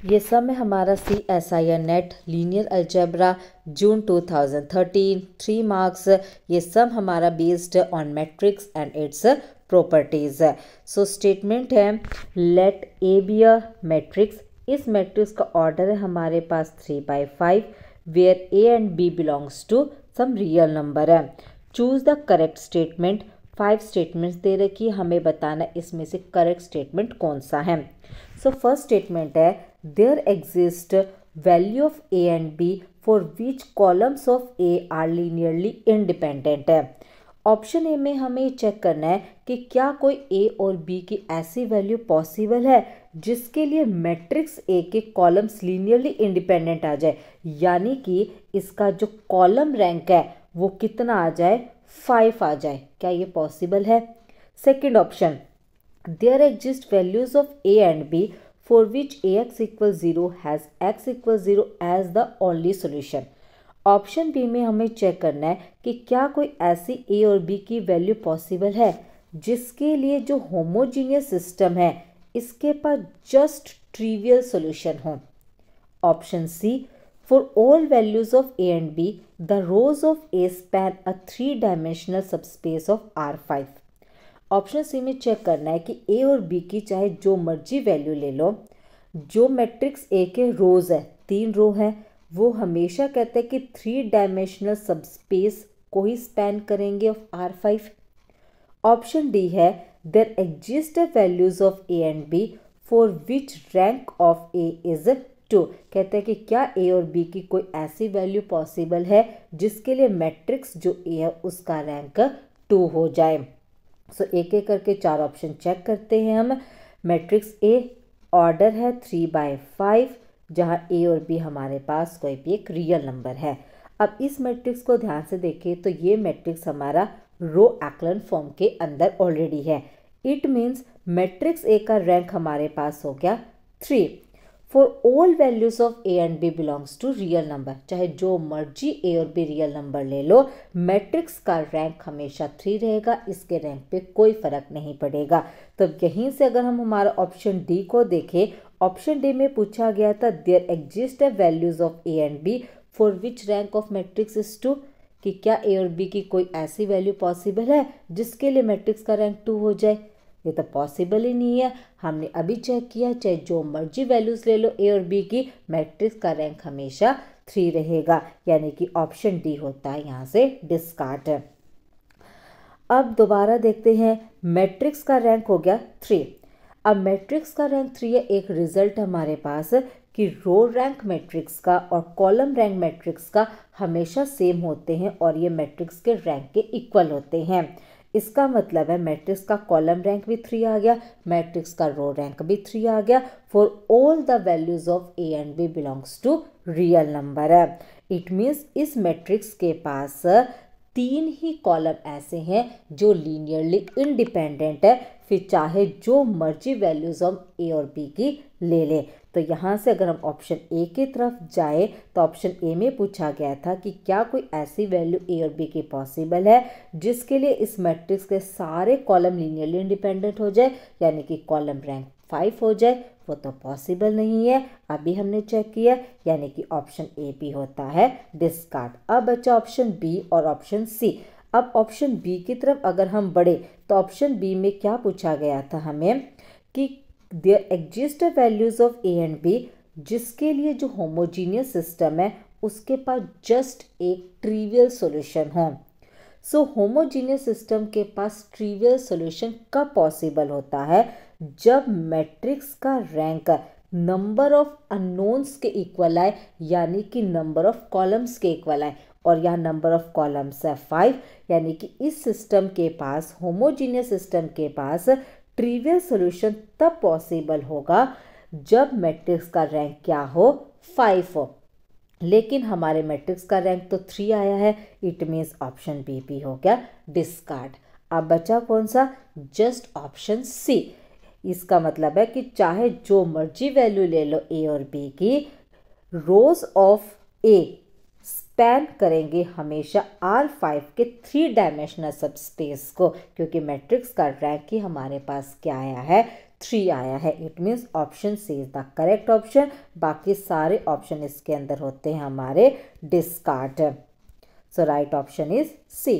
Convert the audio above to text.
ये सब है हमारा CSIR NET linear algebra June 2013 3 marks. ये सब हमारा based on matrix and its properties. So statement है let A B a matrix. इस मैट्रिक्स का ऑर्डर है हमारे पास 3/5 where A and B belongs to some real number है। Choose the correct statement. 5 statements दे रखी है, हमें बताना इसमें से करेक्ट स्टेटमेंट कौन सा है। सो फर्स्ट स्टेटमेंट है there exist value of A and B for which columns of A are linearly independent है। ऑप्शन ए में हमें चेक करना है कि क्या कोई ए और बी की ऐसी वैल्यू पॉसिबल है जिसके लिए मैट्रिक्स ए के कॉलम्स लीनियरली इंडिपेंडेंट आ जाए, यानी कि इसका जो कॉलम रैंक है वो कितना आ जाए, 5 आ जाए। क्या ये पॉसिबल है? Second option there exist values of A and B for which ax = 0 has x = 0 as the only solution. Option B में हमें चेक करना है कि क्या कोई ऐसी ए और बी की वैल्यू पॉसिबल है जिसके लिए जो होमोजीनियस सिस्टम है इसके पास जस्ट ट्रिवियल सॉल्यूशन हो। Option C for all values of A and B the rows of A span a three dimensional subspace of R5। Option C में चेक करना है कि ए और बी की चाहे जो मर्जी वैल्यू ले लो, जो मैट्रिक्स ए के रोज है 3 रो है वो हमेशा कहते हैं कि 3-डायमेंशनल सबस्पेस को ही स्पैन करेंगे ऑफ R5। ऑप्शन डी है there exist values of A and B for which rank of A is 2। कहते हैं कि क्या ए और बी की कोई ऐसी वैल्यू पॉसिबल है जिसके लिए मैट्रिक्स जो ए है उसका रैंक 2 हो जाए। सो एक एक करके 4 ऑप्शन चेक करते हैं हम। मैट्रिक्स ए ऑर्डर है 3/5 जहां ए और बी हमारे पास कोई भी एक रियल नंबर है। अब इस मैट्रिक्स को ध्यान से देखें तो ये मैट्रिक्स हमारा रो एक्लन फॉर्म के अंदर ऑलरेडी है। इट मीन्स मैट्रिक्स ए का रैंक हमारे पास हो गया 3 for all values of A and B belongs to real number. चाहे जो मर्जी ए और बी रियल नंबर ले लो, मैट्रिक्स का रैंक हमेशा 3 रहेगा, इसके रैंक पे कोई फर्क नहीं पड़ेगा। तो यहीं से अगर हम हमारा ऑप्शन डी को देखें, ऑप्शन डी में पूछा गया था there exist values of A and B for which rank of matrix is 2, कि क्या ए और बी की कोई ऐसी वैल्यू पॉसिबल है जिसके लिए मैट्रिक्स का रैंक 2 हो जाए। ये तो पॉसिबल ही नहीं है। हमने अभी चेक किया, चाहे जो मर्जी वैल्यूज ले लो ए और बी की, मैट्रिक्स का रैंक हमेशा 3 रहेगा, यानी कि ऑप्शन डी होता है यहाँ से डिस्कार्ड। अब दोबारा देखते हैं, मैट्रिक्स का रैंक हो गया 3। अब मैट्रिक्स का रैंक 3 है, एक रिजल्ट हमारे पास कि रो रैंक मैट्रिक्स का और कॉलम रैंक मैट्रिक्स का हमेशा सेम होते हैं और ये मैट्रिक्स के रैंक के इक्वल होते हैं। इसका मतलब है मैट्रिक्स का कॉलम रैंक भी 3 आ गया, मैट्रिक्स का रो रैंक भी 3 आ गया for all the values of A and B belongs to real number है। इट मीन्स इस मैट्रिक्स के पास 3 ही कॉलम ऐसे हैं जो लीनियरली इंडिपेंडेंट है, फिर चाहे जो मर्जी वैल्यूज ऑफ ए और बी की ले ले। तो यहाँ से अगर हम ऑप्शन ए की तरफ जाए तो ऑप्शन ए में पूछा गया था कि क्या कोई ऐसी वैल्यू ए और बी की पॉसिबल है जिसके लिए इस मैट्रिक्स के सारे कॉलम लीनियरली इंडिपेंडेंट हो जाए, यानी कि कॉलम रैंक 5 हो जाए। वो तो पॉसिबल नहीं है, अभी हमने चेक किया, यानी कि ऑप्शन ए भी होता है डिस्कार्ड। अब बचा ऑप्शन बी और ऑप्शन सी। अब ऑप्शन बी की तरफ अगर हम बढ़े तो ऑप्शन बी में क्या पूछा गया था हमें कि there exist values of A and B जिसके लिए जो होमोजीनियस सिस्टम है उसके पास जस्ट एक ट्रिवियल सॉल्यूशन हो। सो होमोजीनियस सिस्टम के पास ट्रिवियल सॉल्यूशन कब पॉसिबल होता है? जब मैट्रिक्स का रैंक नंबर ऑफ अननोन्स के इक्वल आए, यानी कि नंबर ऑफ कॉलम्स के इक्वल आए, और यहाँ नंबर ऑफ कॉलम्स है 5, यानी कि इस सिस्टम के पास, होमोजीनियस सिस्टम के पास ट्रिवियल सॉल्यूशन तब पॉसिबल होगा जब मैट्रिक्स का रैंक क्या हो, 5 हो। लेकिन हमारे मैट्रिक्स का रैंक तो 3 आया है, इट मीन्स ऑप्शन बी भी हो गया डिस्कार्ड। अब बचा कौन सा? Just option C. इसका मतलब है कि चाहे जो मर्जी वैल्यू ले लो ए और बी की, रोज ऑफ ए स्पैन करेंगे हमेशा R5 के 3-डायमेंशनल सबस्पेस को, क्योंकि मैट्रिक्स का रैंक ही हमारे पास क्या आया है, 3 आया है। It means option C is the correct option. बाकी सारे ऑप्शन इसके अंदर होते हैं हमारे discard. So right option is C.